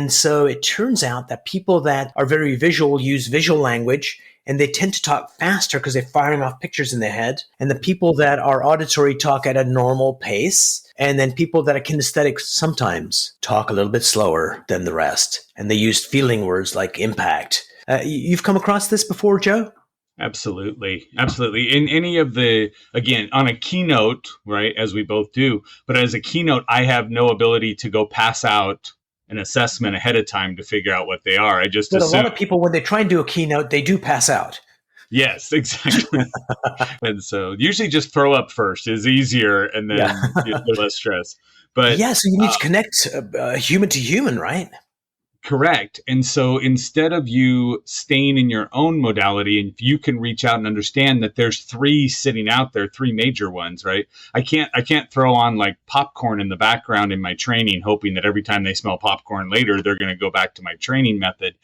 And so it turns out that people that are very visual use visual language, and they tend to talk faster because they're firing off pictures in their head. And the people that are auditory talk at a normal pace. And then people that are kinesthetic sometimes talk a little bit slower than the rest. And they use feeling words like impact. You've come across this before, Joe? Absolutely. Absolutely. In any of the, again, on a keynote, right, as we both do, but as a keynote, I have no ability to go pass out an assessment ahead of time to figure out what they are. I just But assume. a lot of people, when they try and do a keynote, they do pass out. Yes, exactly. And so usually just throw up first is easier, and then there's less stress. But yeah, so you need to connect human to human, right? Correct. And so instead of you staying in your own modality, and if you can reach out and understand that there's three sitting out there, three major ones, right? I can't throw on like popcorn in the background in my training, hoping that every time they smell popcorn later, they're going to go back to my training method.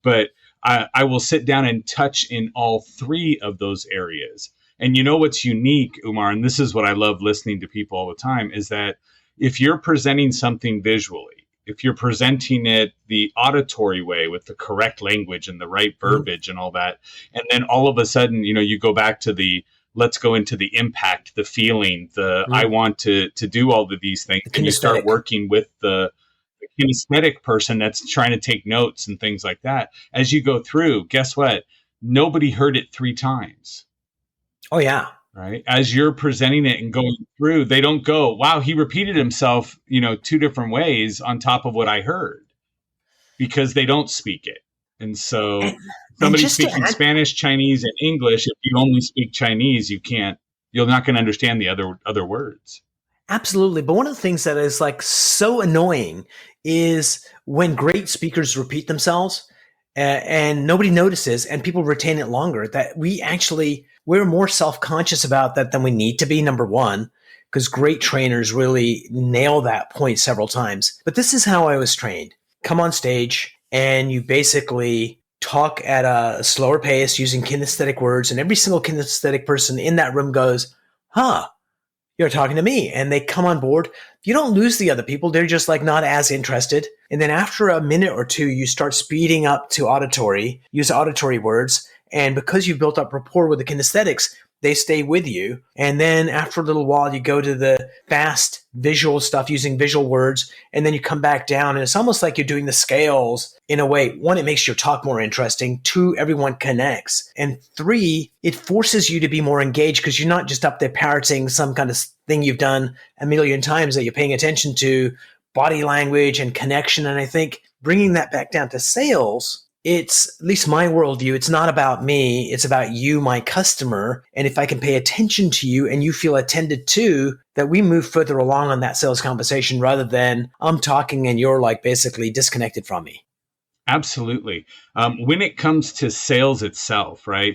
But I will sit down and touch in all three of those areas. And you know what's unique, Umar, and this is what I love listening to people all the time, is that if you're presenting something visually, if you're presenting it the auditory way with the correct language and the right verbiage and all that, and then all of a sudden, you go back to let's go into the impact, the feeling, I want to do all of these things, and you start working with the kinesthetic person that's trying to take notes and things like that. As you go through, guess what? Nobody heard it 3 times. Oh, yeah. Right. As you're presenting it and going through, they don't go, wow, he repeated himself, 2 different ways on top of what I heard, because they don't speak it. And so somebody speaking Spanish, Chinese, and English, if you only speak Chinese, you're not going to understand the other words. Absolutely. But one of the things that is like so annoying is when great speakers repeat themselves and nobody notices and people retain it longer, that we're more self-conscious about that than we need to be, number one, because great trainers really nail that point several times. But this is how I was trained. Come on stage and you basically talk at a slower pace using kinesthetic words, and every single kinesthetic person in that room goes, you're talking to me, and they come on board. You don't lose the other people. They're just like not as interested. And then after a minute or two, you start speeding up to auditory, use auditory words. And because you've built up rapport with the kinesthetics, they stay with you. And then after a little while, you go to the fast visual stuff using visual words, and then you come back down. And it's almost like you're doing the scales in a way. 1, it makes your talk more interesting. 2, everyone connects. And 3, it forces you to be more engaged because you're not just up there parroting some kind of thing you've done a million times, that you're paying attention to body language and connection. And I think bringing that back down to sales, it's, at least my worldview, it's not about me. It's about you, my customer. And if I can pay attention to you and you feel attended to, that we move further along on that sales conversation rather than I'm talking and you're like basically disconnected from me. Absolutely. When it comes to sales itself, right?